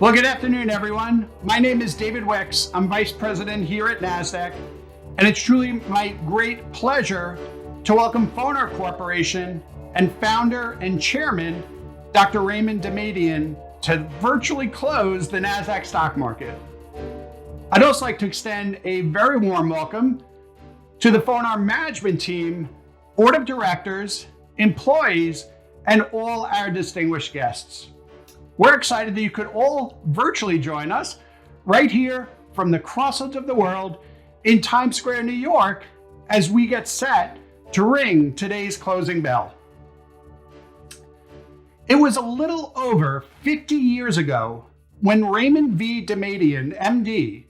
Well, good afternoon, everyone. My name is David Wicks. I'm Vice President here at Nasdaq, and it's truly my great pleasure to welcome Fonar Corporation and founder and chairman, Dr. Raymond Damadian, to virtually close the Nasdaq stock market. I'd also like to extend a very warm welcome to the Fonar management team, board of directors, employees, and all our distinguished guests. We're excited that you could all virtually join us right here from the crossroads of the world in Times Square, New York, as we get set to ring today's closing bell. It was a little over 50 years ago when Raymond V. Damadian, MD,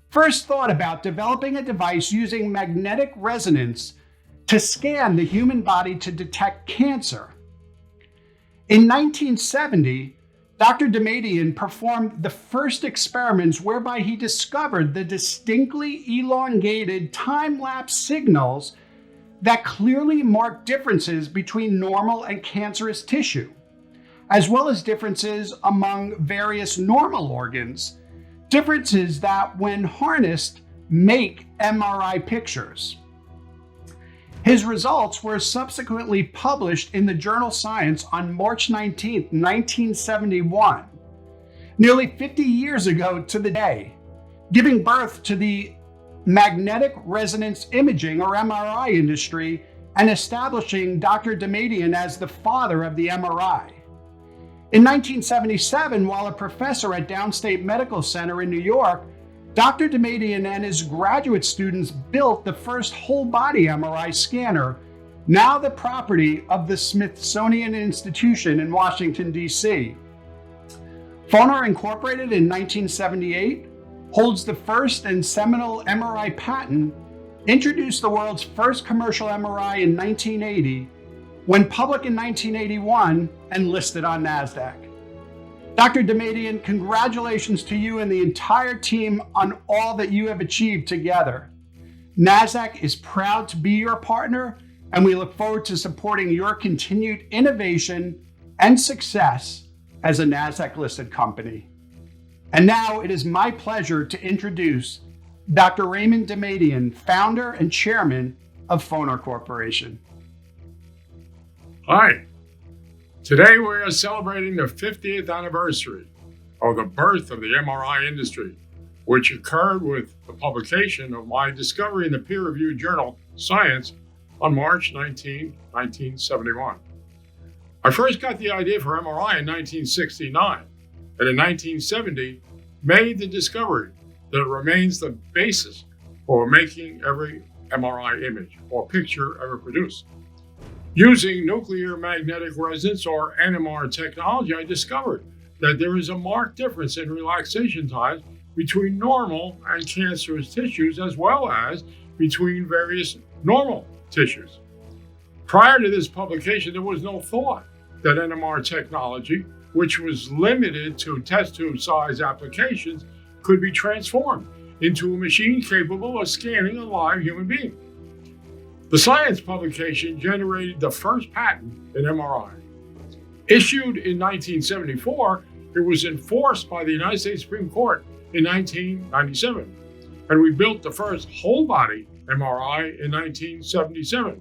first thought about developing a device using magnetic resonance to scan the human body to detect cancer. In 1970, Dr. Damadian performed the first experiments whereby he discovered the distinctly elongated time-lapse signals that clearly mark differences between normal and cancerous tissue, as well as differences among various normal organs, differences that, when harnessed, make MRI pictures. His results were subsequently published in the journal Science on March 19, 1971, nearly 50 years ago to the day, giving birth to the magnetic resonance imaging, or MRI, industry and establishing Dr. Damadian as the father of the MRI. In 1977, while a professor at Downstate Medical Center in New York, Dr. Damadian and his graduate students built the first whole-body MRI scanner, now the property of the Smithsonian Institution in Washington, D.C. Fonar Incorporated in 1978 holds the first and seminal MRI patent, introduced the world's first commercial MRI in 1980, went public in 1981, and listed on Nasdaq. Dr. Damadian, congratulations to you and the entire team on all that you have achieved together. Nasdaq is proud to be your partner, and we look forward to supporting your continued innovation and success as a Nasdaq-listed company. And now it is my pleasure to introduce Dr. Raymond Damadian, founder and chairman of Fonar Corporation. Hi. Today we are celebrating the 50th anniversary of the birth of the MRI industry, which occurred with the publication of my discovery in the peer-reviewed journal Science on March 19, 1971. I first got the idea for MRI in 1969, and in 1970 made the discovery that remains the basis for making every MRI image or picture ever produced. Using nuclear magnetic resonance, or NMR technology, I discovered that there is a marked difference in relaxation times between normal and cancerous tissues, as well as between various normal tissues. Prior to this publication, there was no thought that NMR technology, which was limited to test tube size applications, could be transformed into a machine capable of scanning a live human being. The Science publication generated the first patent in MRI. Issued in 1974, it was enforced by the United States Supreme Court in 1997, and we built the first whole-body MRI in 1977.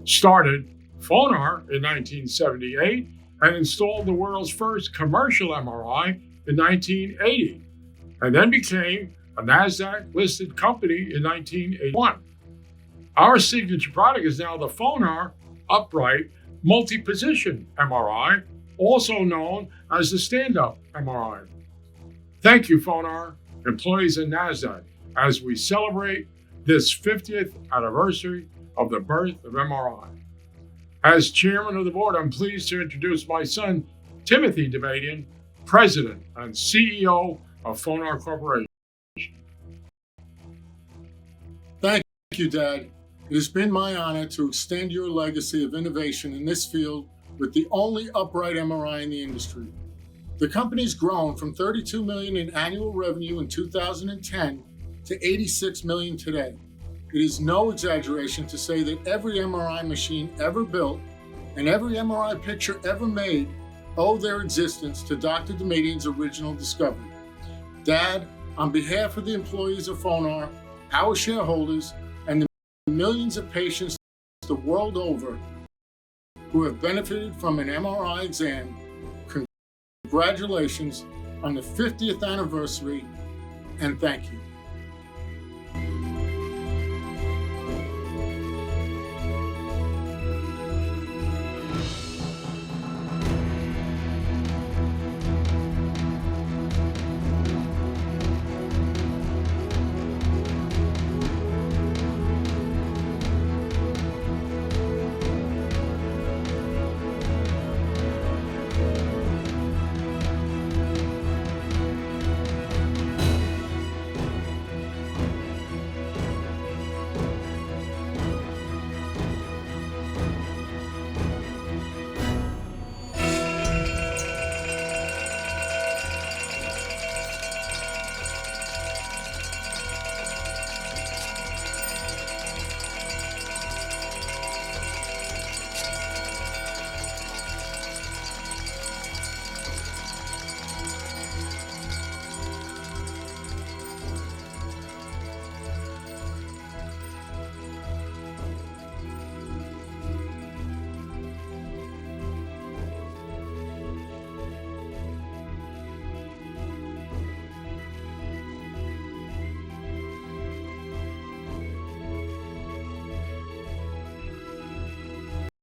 Started Fonar in 1978 and installed the world's first commercial MRI in 1980, and then became a Nasdaq-listed company in 1981. Our signature product is now the Fonar Upright Multi-Position MRI, also known as the Stand-Up MRI. Thank you, Fonar, employees and Nasdaq, as we celebrate this 50th anniversary of the birth of MRI. As chairman of the board, I'm pleased to introduce my son, Timothy Damadian, president and CEO of Fonar Corporation. Thank you, Dad. It has been my honor to extend your legacy of innovation in this field with the only upright MRI in the industry. The company's grown from $32 million in annual revenue in 2010 to $86 million today. It is no exaggeration to say that every MRI machine ever built and every MRI picture ever made owe their existence to Dr. Damadian's original discovery. Dad, on behalf of the employees of Fonar, our shareholders, and the millions of patients the world over who have benefited from an MRI exam, congratulations on the 50th anniversary, and thank you.